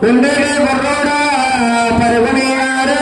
ఉండేదే బర్రోడా పరుగునియారు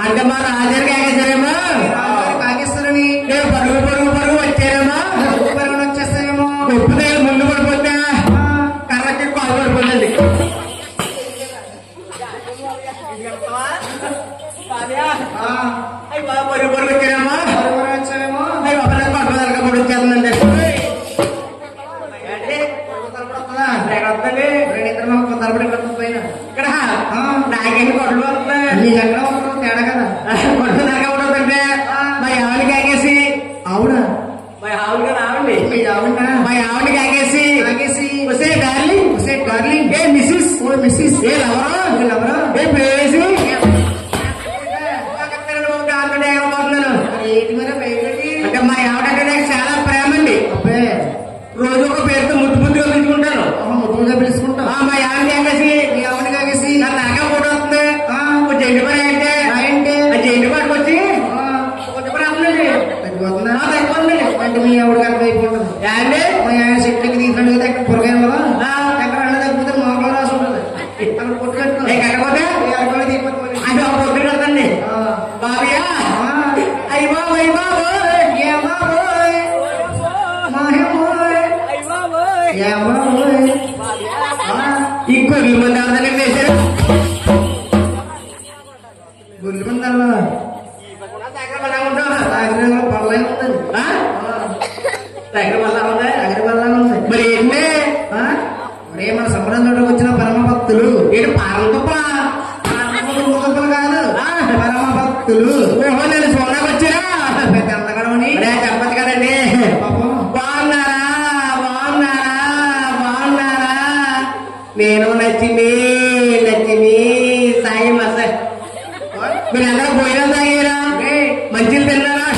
అంటే మా రాజారికి కాకేశారేమో కాకేస్తారని పరుగు పరుగు పరుగు వచ్చారేమో పరుగులు వచ్చేస్తాయేమో ఉప్పు ముందు పడిపోతే కర్రకి కాలు పడిపోతుంది అవి బాగా పరుగు పరుగు వచ్చారేమో వచ్చారేమో అవి ఒకరికి పట్టుదలగా పడి వచ్చేస్తుందండి ఇక్కడ నాకేంటి కొట్లు వస్తుంది ఎక్కడ ఉంటుంది తేడా కదా కొట్లు దాకా ఉంటుందంటే మా ఆవిడకి కాకేసి అవునా మా ఆవిడ కదా ఆవండి మా ఆవిడకి కాకేసి వసే డార్లింగ్ ఏ మిస్సెస్ ఓ మిస్సెస్ ఏ లవరా ఏ ప్రేసి అంటే మా ఆవిడ చాలా ప్రేమ అండి రోజు ఒక పేరుతో ముద్దుగా పిలుచుకుంటాను ముద్దుగా పిలుచుకుంటాను మా ఆవిడ కాకేసి నన్ను నాగా కూడా వస్తుంది జంటి పని అంటే జంటి పనికి వచ్చి కొద్ది పని అవుతుంది అంటే మీ ఆవిడ కనుక అయిపోతుంది మా ఆయన చెట్లకి తీసుకుంటే ఎక్కడ పొరగాను కదా ఎక్కడ అన్న తగ్గిపోతే మామూలు రాసి ఉంటుంది గుళ్ళు మంది ఎవరిదాన్ని వేశారు గుళ్ళు మంది అలా దగ్గర వల్ల ఉంటావా దగ్గర పర్లేదు ఉంటుంది దగ్గర వల్ల ఉంది దగ్గర వల్ల ఉంది మరి ఏంటి మరి మన సంప్రదాయంలో వచ్చిన పరమ భక్తులు ఏంటి పారంతప్ప కాదు పరమ భక్తులు ఓహో నేను చూడడానికి వచ్చారా పెద్ద అందగడమని చెప్పచ్చు కదండి బాగున్నారా బాగున్నారా బాగున్నారా నేను నచ్చింది సాయి మసాజ్ మీరు అందరూ భోజనం తాగారా మంచిలు తిన్నారా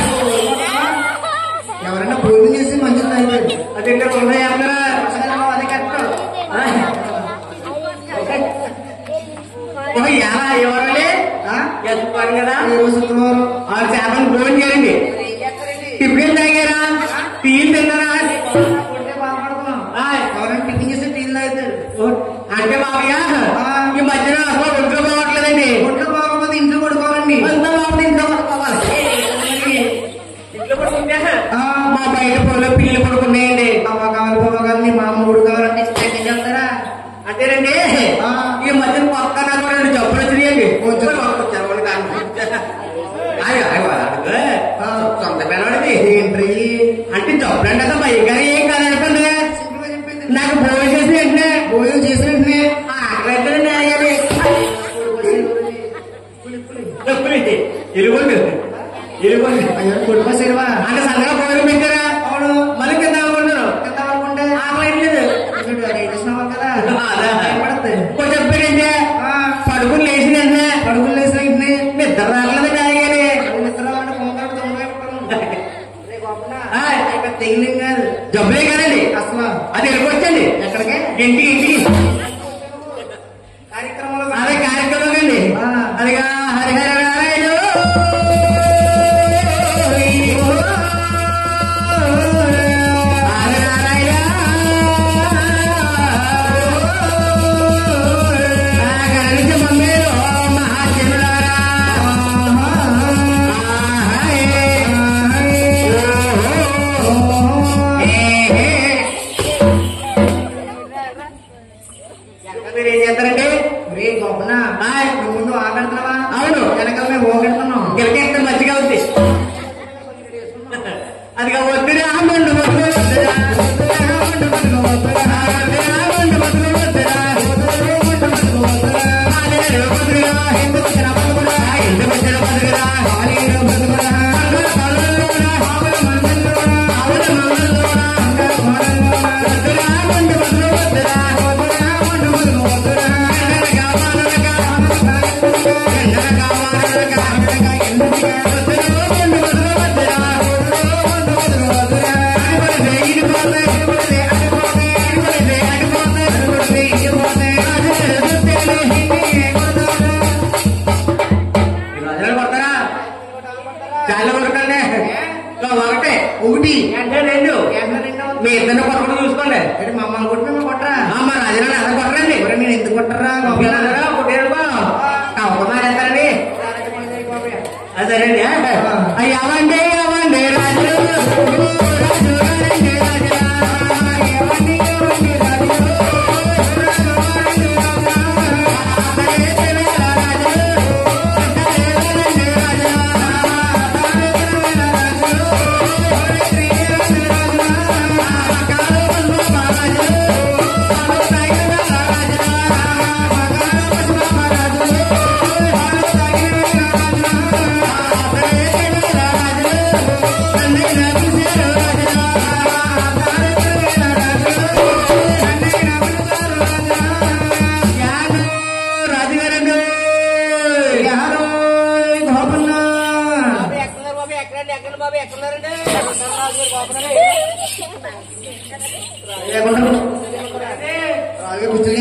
ఎవరైనా భోజనం చేసి మంచిలు తాగారు అదేంటే ఉన్నాయి అందరా అది కరెక్ట్ ఎలా ఎవరండి చెప్పాను కదా శుక్రవారం ఆరు చేపలు భోజనం చేయండి టిఫిన్ తాగారా టీలు తిన్నారా ఎవరైనా టిఫిన్ చేసి టీలు తాగుతారు అంటే బాబయ్య ఈ మధ్యన అసలు ఒంట్లో బాగోట్లేదండి ఒంట్లో బాగోకపోతే ఇంట్లో పడుకోవాలండి అంతా బాబు ఇంట్లో పడుకోవాలి ఇంట్లో పడుకుంటే మా బయట పొలం పిల్లలు పడుకున్నాయండి అమ్మ కావాలి పొలం కావాలి మా అమ్మ కూడా కావాలంటే చెప్తారా అంతేనండి ఈ మధ్యన పక్క నాకు రెండు జబ్బులు వచ్చినాయండి సొంత పిల్లవాడిది ఏంటి అంటే జబ్బులు అంటే కదా భయంకర ఏం కాదనుకోండి నాకు భోజనం చేసిన వెంటనే ఆకలి ఎలుగొండి కుటుంబ సేవ అంటే సన్నగా భోజనం పెట్టారా అవును మళ్ళీ కింద అనుకుంటే ఆకలి లేదు కదా కొంచెం చెప్పాడంటే పడుకుని లేచిన వెంటనే నిద్ర రాలేదు తాగాలి తెగిలి కాదు జబ్బులే కాదండి అసలు అది వెళ్ళిపోవచ్చండి ఎక్కడికి ఇంటికి కార్యక్రమంలో అదే కార్యక్రమం అండి అదిగా హరిహర నారాయణ మీరు ఏం చేస్తారండి రే గొప్పన ముందు ఆగడుతున్నావా అవును వెనకాల మేము ఓగెడుతున్నాం గిలకెక్కడ మంచిగా ఉంది అది వద్దురా చాలా కొరకండి ఒకటే ఒకటి అంటే రెండు మీ ఇద్దరిని కొట్టడం చూసుకోండి మమ్మల్ని కొట్టి మేము కొట్టరా మా రాజుని అలా కొట్టరండి మీరు ఎందుకు కొట్టరా కొట్టారు మారేస్తారండి అదేనండి అయ్యావండి అవ్వండి రాజు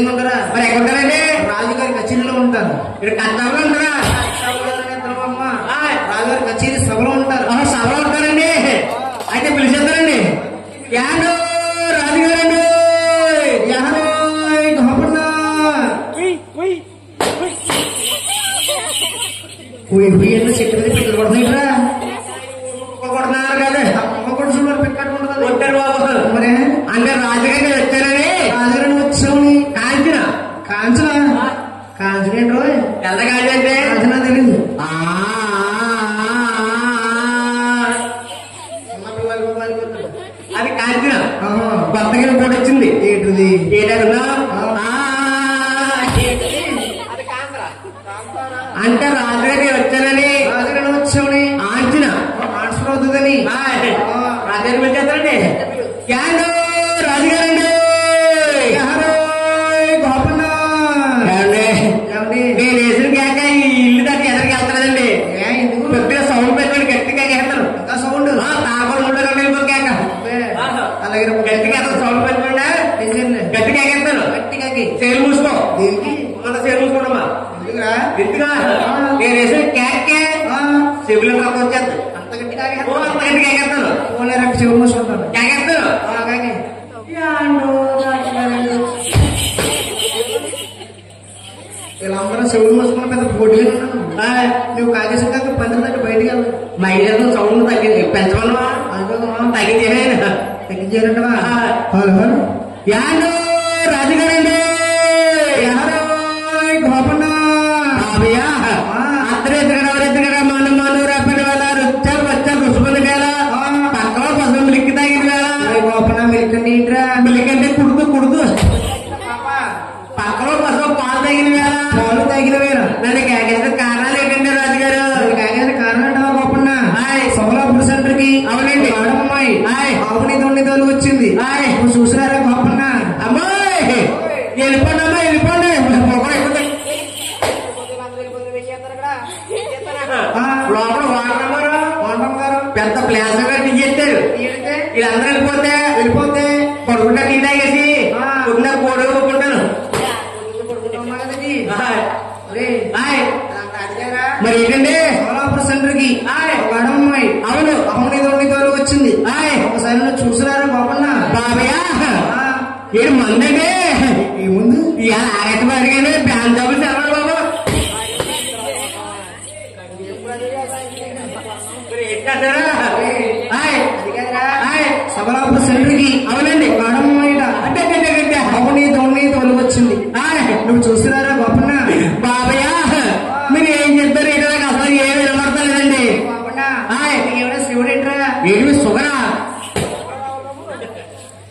ఉంటారా మరి ఎక్కడుంటారండి రాజుగారి కచేరీలో ఉంటారు ఇక్కడ కర్తవ్యంలో ఉంటారా రాజుగారి కచేరీ సభలో ఉంటారు సభలో ఉంటారండి అయితే పిలిచేస్తారండి యాడో రాజుగారండి యాడో గోపన్న చెట్టు మీద పిల్లలు కొడుతున్నారా కొడుతున్నారు కదా ఒక్కొక్కటి చూడాలి పెట్టుకుంటుంది కొట్టారు బాబు మరి అంటే రాజుగారిని వచ్చారని రాజుగారిని వచ్చామని కాంచన కాంచనేంట్రో తెల్ల కాంచి అంటే కాంచనా తెలియదు. అది కాంచిన కొత్తగా కూడా వచ్చింది. ఏంటిది ఏంటన్నా అంటే రాజుగారి వచ్చానని రాజుగారి వచ్చామని ఆంచిన ట్రాన్స్ఫర్ అవుతుందని రాజుగారి వచ్చేస్తారండి. రాజుగారండి నేను వేసిన కేక ఈ ఇల్లు దాన్ని ఎదరికి వెళ్తానండి. ఎందుకు పెద్దగా సౌండ్ పెట్టుకోండి, గట్టిగా కేస్తాను. సౌండ్ తాగడం ఉండదు కేక అలాగే గట్టిగా సౌండ్ పెట్టుకోండి, గట్టిగా ఎగేస్తాను. గట్టిగా సేలు మూసుకో. దీనికి మన సేలు మూసుకోండమ్మా. ఎందుకుగా నేను వేసిన కేకే చెవులు రక్తం వచ్చేస్తాను. అంత గట్టిగా అంత గట్టిగా ఎగేస్తాను. చెవులు మూసుకుంటాను, కేకేస్తాను. వీళ్ళందరూ చెవులు మూసుకున్న పెద్ద పోటీలు. నువ్వు కాకేసిన కాక పందిరి తగ్గ బయటకి వెళ్ళదు. బయట సౌండ్ తగ్గింది పెంచమన్నా తగ్గించారంటవా. యాడో రాజుగారండి గోపన్న అత్తరు ఎత్తుగడ మన మనూరప్పని వేళ రుచాలు వచ్చారు రుసుకుని వేళ పక్కలో పసుపు మిలికి తాగిన వేళ గోపన్న మిలిక్ అంటే ఏంట్రా? మిలిక్ అంటే కుడుతూ పక్కలో పసుపు పాలు తాగిన వేళ నన్ను కేకేసిన కారణాలు ఏంటంటే రాజుగారు? కేకేసిన కారణం అంటావా గోపన్న? సోలాపూర్ సెంటర్ కి అవునండి ఆడమ్మాయి ఆవుని దొండితోలు వచ్చింది. నువ్వు చూసినారా గోపన్న? అమ్మాయి వెళ్ళిపోండమ్మా వెళ్ళిపోండి. లోపల వాడడం గారు పెద్ద ప్లాస్ గా దిగెత్తారు. వీళ్ళందరూ వెళ్ళిపోతే పడుకుంటా టీ తాగేసి ఉన్న కోడి కొనుక్కుంటాను. మరి ఏంటంటే సోలాపూర్ సెంటర్ కి అమ్మాయి అవును అమ్మని దొండితోలు వచ్చింది. ఒకసారి నువ్వు చూసినారా గోపన్న? బాబయ్య ఏడు మందండి ఏముంది ఇవాళ ఆగత మరిగానే బ్యాన్ డబ్బులు తెలవాలి బాబు. సోలాపూర్ సెంటర్ కి అవునండి అమ్మాయిట అంటే అమ్మని దొండితోలు వచ్చింది. నువ్వు చూసినారా గోపన్న? బాబయ్య మీరు ఏం చెప్పారు ఏంటో నాకు అసలు ఏమి వినపడతలేదండి. ఏమైనా శివుడు ఏంట్రా? ఏమి సుగరా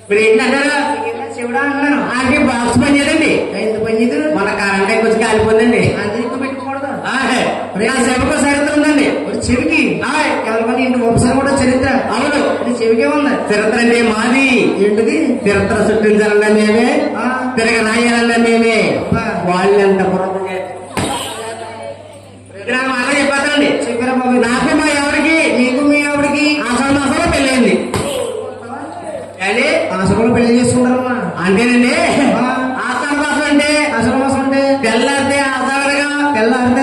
మీరు ఏంటంటారా? శివుడా అన్నాను. అంటే బాక్స్ పని చేయదండి. ఎందుకు పని చేయదు? మన కరెంట్ కొంచెం కాలిపోయిందండి. అది ఎక్కువ పెట్టుకోకూడదు. చెవికి చరిత్ర ఉందండి. చెవికి ఎవరికన్నా ఇంటి వంశం కూడా చరిత్ర. అవును చెవికే ఉంది చరిత్ర. అంటే మాది ఏంటిది? చరిత్ర సృష్టించాలన్నా మేమే, తిరగ రాయాలన్నా మేమే. వాళ్ళంత అలా చెప్పేస్తానండి. చెప్పారా బాబు? నాకు మా ఎవరికి నీకు మీ ఎవరికి ఆషాఢ మాసంలో పెళ్ళైంది. ఆషాఢంలో పెళ్లి చేసుకుంటారమ్మా. అంటేనండి ఆషాఢ మాసం అంటే తెల్లారితే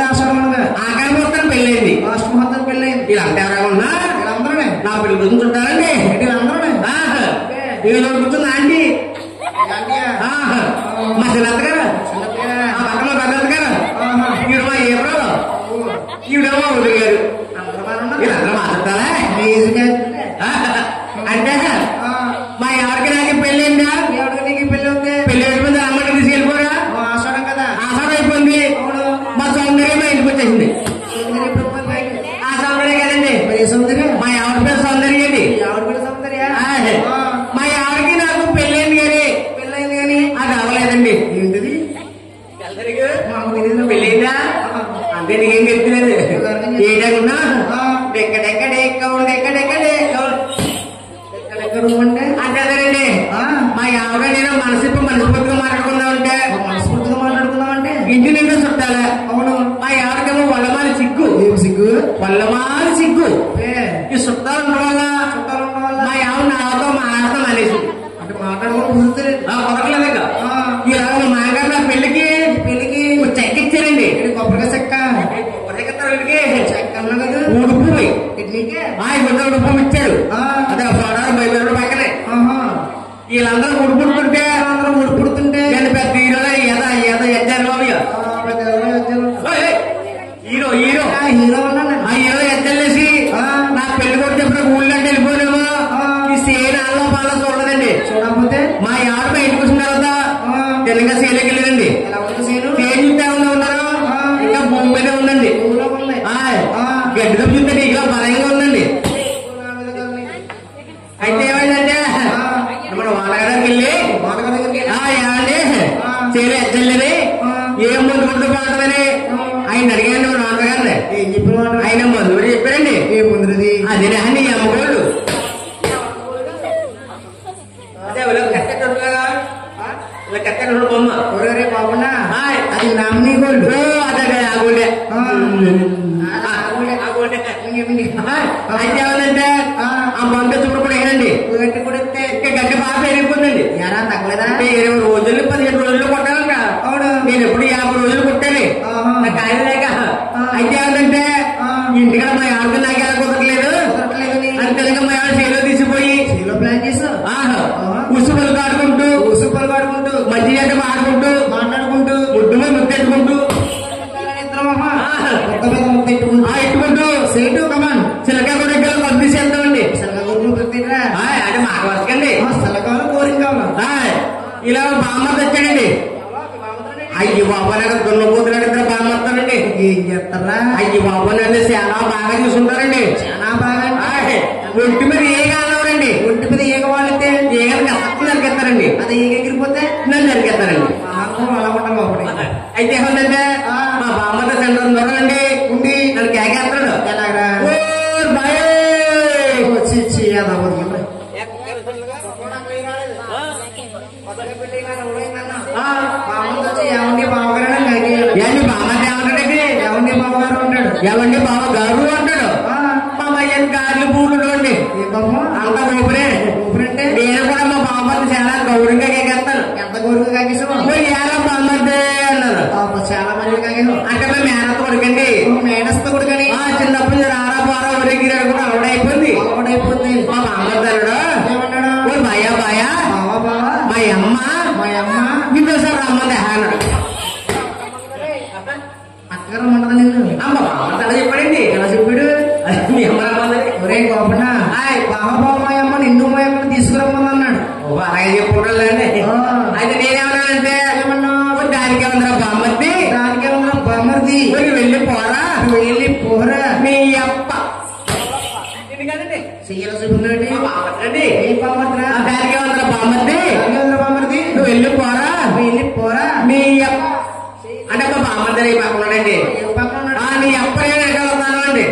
ఆషాఢంగా ఆకార మొత్తం పెళ్ళైంది. లాస్ట్ మొత్తం పెళ్ళైంది. వీళ్ళంతా ఎవరైనా ఉన్నా వీళ్ళందరూ నా పెళ్లి కూర్చుంటారండి. వీళ్ళందరూ వీళ్ళు కూర్చుంది ఆంటీ మా చిన్నత్త గారు పక్కన భద్రత గారు ఈవిడ మా ఏప్రో ఈవిడేమో వదిలి గారు వీళ్ళందరూ మాట్లాడతారా? అంటే మా ఎవరికి నాకు పెళ్ళిందా? ఎవరికి నీకు పెళ్లి ఉంది? పెళ్లి అయిపోయింది. అమ్మకి తీసుకెళ్ళిపోరా? ఆషాఢం కదా. ఆషాఢం అయిపోయింది. మా సౌందర్యం మా ఇంటికి వచ్చేసింది. ఆ సౌందర్యం కదండి సౌందర్యం. మా ఎవరి పేరు సౌందర్యం అండి. ఎవరి పేరు సౌందర్య? మా ఎవరికి నాకు పెళ్ళైంది కానీ అది అవ్వలేదండి. ఏంటిది పెళ్ళైందా? అంతే నీకేం చెప్తులేదు. ఏడన్నా అంటే అదేనండి మా ఆవిడ నేను మనస్ఫూర్తిగా మాట్లాడుకుందామంటే ఇంటి నిండా చుట్టాలా. అవును మా ఆవిడకేమో వల్లమాలి సిగ్గు. ఏం సిగ్గు? వల్లమాలి సిగ్గు. ఈ చుట్టాలు ఉండడం వల్ల మా ఆవిడ నాతో మాట్లాడతాం అనేసి అంటే మాట్లాడుకోలేదు. కొరకలేదు. ఇలా మా గారు నా పెళ్లికి చెక్క ఇచ్చారండి. కొబ్బరిగా చెక్క చెక్క ఉడుపు ఉడుపు ఇచ్చాడు. అదే బయట పక్కనే వీళ్ళందరూ ఉడుపుడుతుంటే నేను పెద్ద హీరోలో ఎచ్చారు బాబు. హీరో ఉన్నాను. ఆ హీరో ఎచ్చలేసి నా పెళ్లి కూడా చెప్పిన ఊళ్ళో అంటే వెళ్ళిపోలేమో. ఈ సేన అల్లం పాల చూడలేదండి. చూడకపోతే మా ఆవిడ ఇంటికి వచ్చిన తర్వాత తెలంగాణ సేనకి వెళ్ళిందండి. సేన చూస్తే ఉన్నారు మందు కొడుతూ బాగుంటుందని ఆయన అడిగాను నాన్నగారిని. ఏం చెప్పిన ఆయన మందు కూడా చెప్పారండి. ఏ ముందుది అదే నీ అమ్మగోళ్ళు అదే ఇలా కట్టెట్టుగా ఇలా కట్టెట్టు బొమ్మ ఒరే బాబున్నా అది నామినీ గోల్డ్. అదే ఆ గోల్డే అయితే ఏమంటే ఆ మందు చూడకుండా ఏనండి గట్టి కొడితే గట్టి బాగా పెరిగిపోతుందండి. ఎలా తగ్గలేదా? 20 రోజులు 15 రోజులు కొట్టాలంట. అవును నేను ఎప్పుడు 50 రోజులు కొట్టాను నాకు ఆయన లేక. అయితే ఏమంటే ఇంటికాడ మా ఆవిడ నాకు ఎలా కుదరట్లేదు అంతే మా ఆవిడ చేలో తీసిపోయి చేలో ప్లాన్ చేసాం. ఉసుపలు కాడుకుంటూ మంచి గంట మాట్లాడుకుంటూ ముద్దు మీద ముద్దెట్టుకుంటూ ఇట్టుకుంటూ సేటు కమాన్ చిలక గుడికలు పంపిస్తామండి. చిలక గుడ్లు అంటే మాట వరకండి చిలకాలు కోరిక ఇలా బామ్మ తెచ్చాడండి. అయ్యి బాబా నాకు దున్నపోతున్నాడు ఇద్దరు బామ్మస్తానండి. ఏం చేస్తారా? అయ్యి బాబా నన్ను చాలా బాగా చూసుకుంటారండి. చాలా బాగా ఒంటి మీద ఏ కాలండి ఒంటి మీద ఏగ వాడితే ఏగలు కష్టం జరిగేస్తారండి. అది ఏగ ఎగిరిపోతే నన్ను జరిగేస్తారండి. అలా ఉంటాం బాబు. అయితే ఏమంటే మా బామ్మతో సెంటర్ దొరకండి ఉండి నన్ను కేకేస్తాడు. ఎలాగా ఏమండి బావగారు అంటాడు. ఏమండి బావగారు అంటాడు. మా మయ్యని గార్లు పూలు అండి అంత ఊపిరే ఊపిరంటే నేను కూడా మా బామ్మని చాలా గౌరవంగా కేకేస్తాను. ఎంత గౌరవంగా కాకేసావు? ఎలా బామ్మద్దే అన్నారు. చాలా మంది కాకేసాం అంటే మా మేనత్త కొడుకండి. మేనస్త కొడుకని చిన్నప్పుడు రారా పోరా ఒరిగిరాడు కూడా అవడైపోయింది. మా బామ్మద్దాడు ఏమన్నాడు? బాయా బాయా మా అమ్మ ఇంకోసారి రమ్మంది అన్నాడు. అక్కగా ఉండదు నేను అమ్మ బామ్మ చెప్పాడండి. ఎలా చెప్పాడు? మీ అమ్మ రమ్మంది. ఒరే గోపన్న బాబా మా అమ్మ నిన్ను మా అమ్మని తీసుకురమ్మంది అన్నాడు. అలాగే చెప్పుకుంటాండి. అయితే నేనేమన్నానంటే ఏమన్నా దానికి ఏమన్నా బామ్మర్ది వెళ్ళి పోరా మీ అప్ప చెయ్యాలి చూపున్నాడు. ఏం బామ్మర్దిరా? దానికి ఏమన్నా బామ్మర్ది నువ్వు వెళ్ళి పోరా మీ అప్ప అంటే మా బామ్మర్ది పక్కనండి. నీ అప్ప నేను ఎక్కడ ఉన్నాను అండి.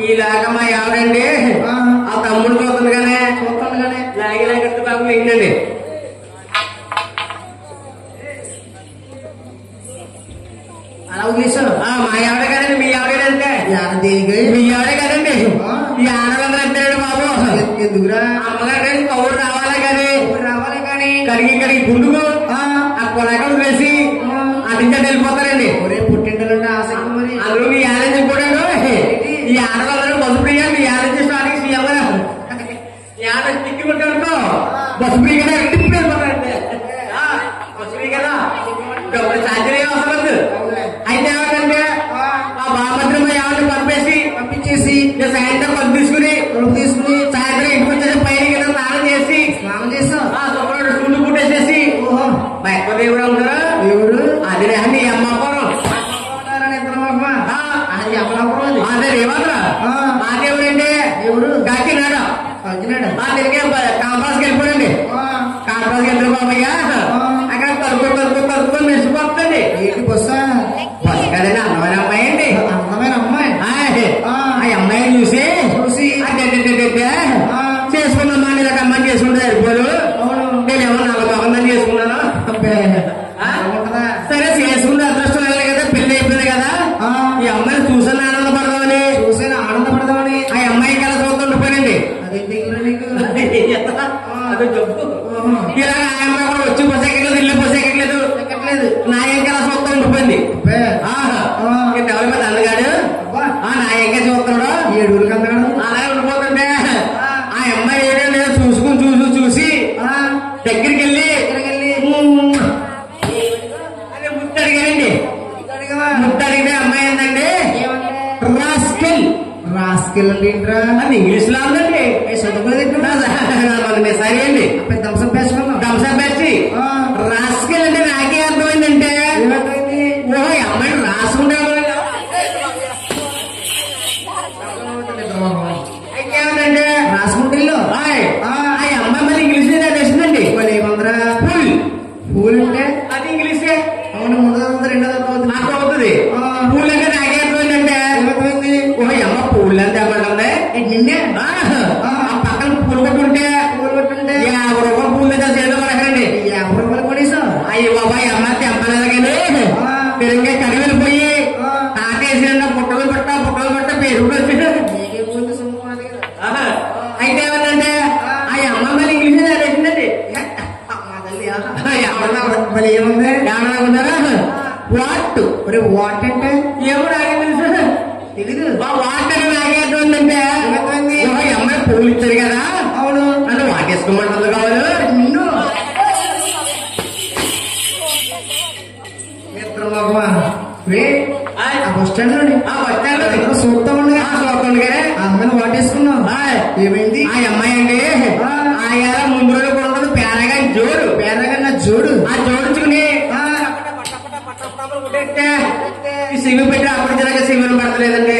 ఈలాగా మా ఆవిడండి ఆ తమ్ముడు చూస్తుంది కానీ లాగెత్తి పాపం ఏంటండి. అలా వదిలేశాను. మా ఆవిడ కదండి మీ ఆవిడంటే మీ ఆవిడే కదండి. ఈ ఆడవాళ్ళందరూ అంటాడు బాబు. ఎందుకురా అమ్మగారు కౌరు రావాలి కానీ కడిగి గుండుకు ఆ కొనకం వేసి అటించండి వెళ్ళిపోతారండి. ఒరే పుట్టింటంటే ఆసక్తి మరి అందులో మీ యాలెంజ్ కూడా ఈ ఆడవాళ్ళందరూ పసుపుడిగా మీ యాలెంజ్ స్టార్టింగ్ యాలెంజ్ తిక్కుంటాడుకో పసుపుడి కదా ఇంటికి వెళ్ళిపోతారంటే పసుపుడి కదా డబ్బులు సాధ్యమే అవసరం. అయితే ఏమంటే ఆ బామద్రి మా ఆవిడని పంపించేసి సాయంత్రం పని తీసుకుని సాయంత్రం ఇంటికి వచ్చేసి పైన కింద స్నానం చేసాం. శుభ్రుడు సూళ్ళు పుట్టేసేసి మా ఎక్కువ దేవుడు ఉంటారా దేవుడు అది నీ అమ్మాపురం అదే రేవంద్ర మా దేవుడు అండి. దేవుడు కాకినాడ తిరిగే కాంపరాస్కి వెళ్ళిపోయండి. కాంపరాస్కి వెళ్ళిన బాబయ్య అక్కడ తలుపుకొని మెరిసిపోతుంది. ఏంటి బస్సు కదండి అందమైన అమ్మాయి అండి. అందమైన అమ్మాయి ఆ అమ్మాయిని చూసి చేసుకున్నామ్మా నేను అమ్మాయిని చేసుకుంటే సరిపోదు. నేనేమో నల్ల బాగుందని చేసుకున్నాను. సరే చేసుకుంటే అదృష్టం వెళ్ళి కదా పెళ్లి అయిపోయింది కదా ఈ అమ్మాయిని చూసాను ఆనందపడదామని ఆ అమ్మాయి కల చూస్తూ ఉండిపోయానండి. ఇలా ఆ అమ్మాయి కూడా వచ్చి బస్ ఎక్కట్లేదు ఇల్లు బస్ ఎక్కట్లేదు నా ఇంకా చూస్తూ ఉండిపోయింది. ఎవరి మీద అందగాడు నా ఇంకా చూస్తున్నాడు 7 ఊరికి అందగాడు అలాగే ఉండిపోతుంటే ఆ అమ్మాయి ఏదో నేను చూసి దగ్గరికి వెళ్ళి అదే ముద్దడిగానండి. ముద్దడిగితే అమ్మాయి ఏంటండి రాస్కెల్ అంటే అది ఇంగ్లీష్ లో ఉందండి. చదువుకోలేదు సరే అండి. థమ్సప్ వేసి రాస్కెల్ అంటే నాకే అర్థమైందంటే ఓహో అమ్మాయి రాసుకుంటే ఏమంటే రాసుకుంటే ఆ అమ్మాయి మళ్ళీ ఇంగ్లీష్ వేసిందండి. ఏమందరా పూల్ అంటే అది ఇంగ్లీషే. అవును ముందు రెండో కడివెళ్ళిపోయి తాకేసిన పుట్టలు పెట్ట పేరు అయితే ఏమన్నంటే ఆ అమ్మ మళ్ళీ ఇంగ్లీష్ చదివేసిందండి. మళ్ళీ ఏముంది ఏమన్నా ఉన్నారా వాట్ వాట్ అంటే ఏమో నాకే తెలుసు తెలీదు. వాట్ అని నాకేంటే అమ్మాయి పూలు ఇచ్చారు కదా. అవును నన్ను వాటేసుకోమంటుంది కావాలి నిన్ను బస్ స్టాండ్ లోని చూస్తా ఉండగా అమ్మాయిని వాటేసుకున్నావు. ఏమైంది ఆ అమ్మాయి అండి ఆయన ముందు రోజు కూడా ఉండదు పేరగా జోడు ఆ జోడించుకుని సిమి పెట్టి అప్పుడు జరగ సిమిని పడతలేదండి.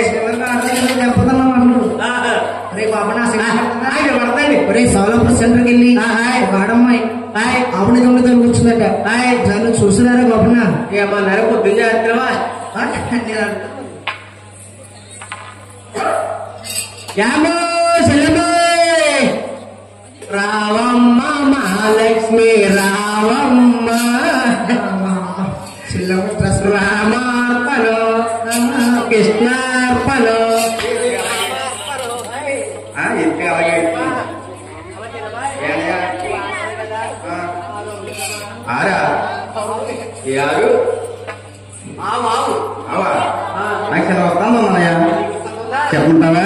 రేపు ఆయన పడతండి రే సోలాపూర్ సెంటర్కి వెళ్ళి వాడమ్మాయి ఆవిడ దొంగతో కూర్చుందట. జనం చూసినారా గొప్పన ఏమన్నారా పొద్దున్న చేస్తున్నావా రావమ్మ మహాలక్ష్మి రావమ్మ రామార్పణో కృష్ణార్పణో యారు నాకు చాలా వస్తాను అన్నయ్య చెప్పుకుంటావా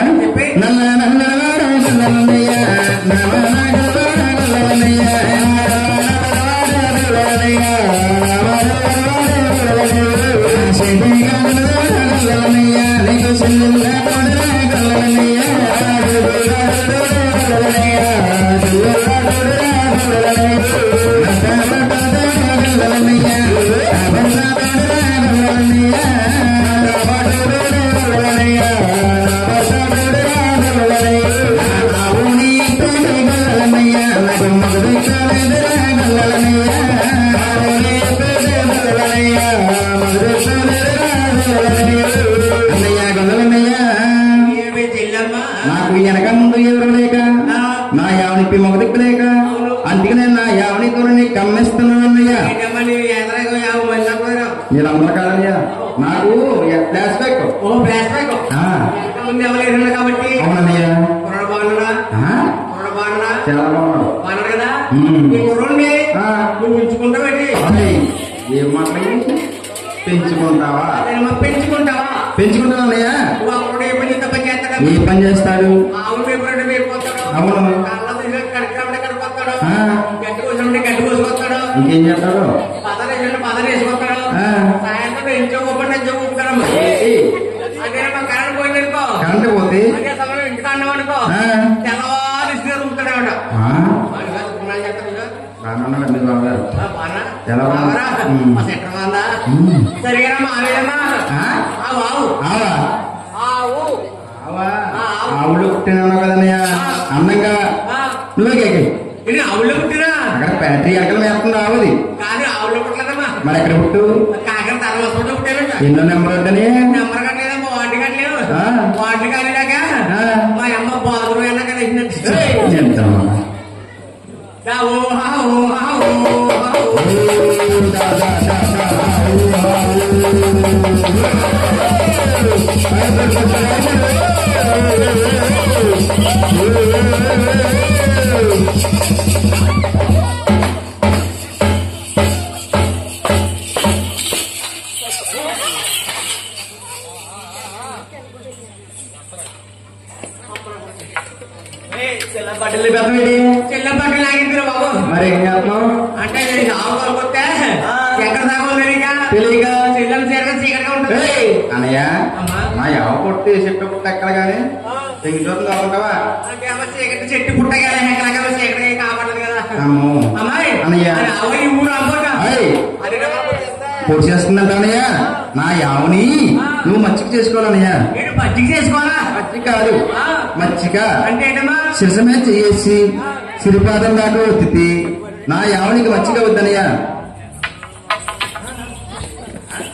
నాకు వెనక ముందు ఎవరు లేక నా యావనికి మొగదిక్కు లేక అందుకే నేను నా యావనితో కమ్మేస్తున్నాను అన్నయ్య. మీరు అందరూ కాదయ్యా నాకు ఫ్లాష్ బ్యాక్ కాబట్టి అవునన్నయ్య చాలా బాగున్నాడు కదా నువ్వు ఉంచుకుంటావేంటి ఏం మాట్లాడి పెంచుకుంటావా పెంచుకుంటావా ఏ పని చేస్తాడు అవును ఇంకేం చేస్తాడు కరెంట్ పోతే ఎలా ఆవులు పుట్టినావు కదన్నయ్య అందంగా నువ్వే ఆవుల్లో పుట్టినా అక్కడ బ్యాటరీ అక్కడ వేస్తుంది ఆవుది కాదు ఆవుల్లో పుట్టలేదమ్మా. మరి ఎక్కడ పుట్టు కాకిన తర్వాత పుట్టాను ఎన్నో నెంబర్ వద్దని నెంబర్ కట్టలేదు వాటి కట్టలేదు వాటి కాలేదాక మా అమ్మ బాత్రూమ్ అన్నా కదా చెల్ల బట్టలు లాగింది బాబు. మరి ఏం చేస్తున్నావు అంటే ఆవు కొనుక్కొస్తే ఎక్కడ దాకా తెలియక చెల్లెలు చీకటిగా ఉంటుంది అన్నయ్య. మా యావ కొట్టి చెట్టు పుట్ట ఎక్కడ గానీ తెగి చూస్తుంది కాకుంటావా చీకటి చెట్టు పుట్టగా చీకటి కాపాడదు కదా అమ్మాయి అన్నయ్య. ఈ ఊరు అమ్మక పొడి చేస్తుందంట అన్నయ్య. నా యావని నువ్వు మచ్చిక చేసుకోవాలన్నయ్య. మజ్జిగ చేసుకోవాలా? మచ్చిక కాదు మచ్చిక అంటే ఏంటమ్మా శిరసమే చేసి సిరిపాదం దాకా ఒత్తితే నా యావనికి మచ్చిక వద్దనయ్య.